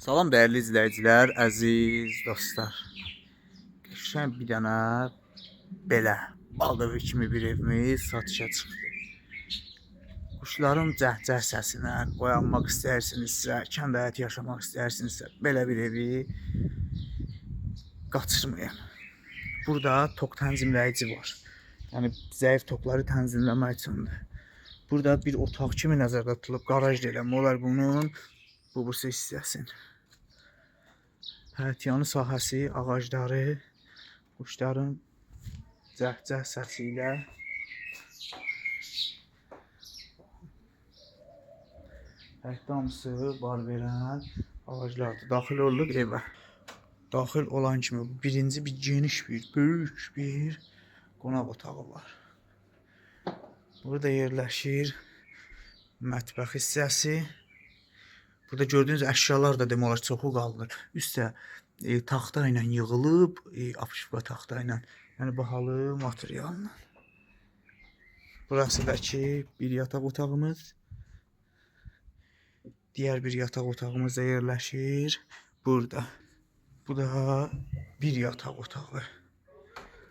Salam dəyərli izləyicilər, əziz dostlar. Qəşəng bir dənə belə bal kimi bir evimiz satışa çıxdı. Quşların cəhcəh səsinə oyanmaq istəyirsinizsə, kənd həyatı yaşamaq istəyirsinizsə, belə bir evi qaçırmayın. Burada tok tənzimləyici var. Yəni zəif tokları tənzimləmək üçündür. Burada bir otaq kimi nəzərdə tutulub, qaraj da eləmək olar bunun bu hissəsini. Həyətyanı sahəsi, ağacları, quşların cəhcəh səsi ilə həyətdə hamısı bar verən ağaclardır. Daxil olduq evə. Daxil olan kimi birinci bir geniş böyük bir qonaq otağı var. Burada yerləşir mətbəx hissəsi. Burada gördüğünüz əşyalar da demək olar çoxu qalır. Üstə taxta ilə yığılıb, apışqa taxta ilə, yəni bahalı materialla. Burası da ki bir yataq otağımız. Diğer bir yataq otağımız da yerləşir burada. Bu da bir yataq otağı.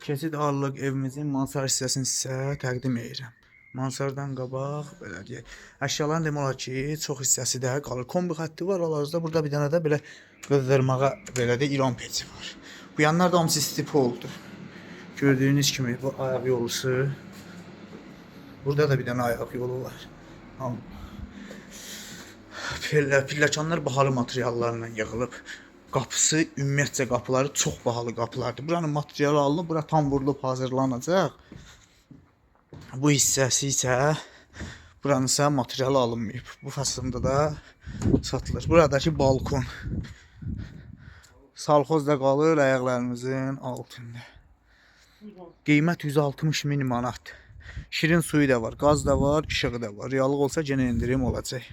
Keçid alıq evimizin mansar hissəsini sizə təqdim edirəm. Mansardan qabaq belə deyək. Əşyaların demək olar ki, çox hissəsi də qalır. Kombi xətti var hal-hazırda. Burada bir dənə də belə qızdırmağa belə də İran peci var. Bu yanlar da hamısı stipi oldu. Gördüyünüz kimi bu ayaq yolusu. Burada da bir dənə ayaq yolu var. Pilləkanlar bahalı materiallarla yığılıb. Qapısı, ümumiyyətcə qapıları çox bahalı qapılardır. Buranın materialı alınıb, bura tam vurulub hazırlanacaq. Bu hissəsi isə buranın isə materialı alınmayıb. Bu fasında da satılır. Buradakı balkon. Salxoz da qalır ayaqlarımızın altında. Qiymət 160.000 manat. Şirin suyu da var, qaz da var, işığı da var. Realıq olsa yenə indirim olacaq.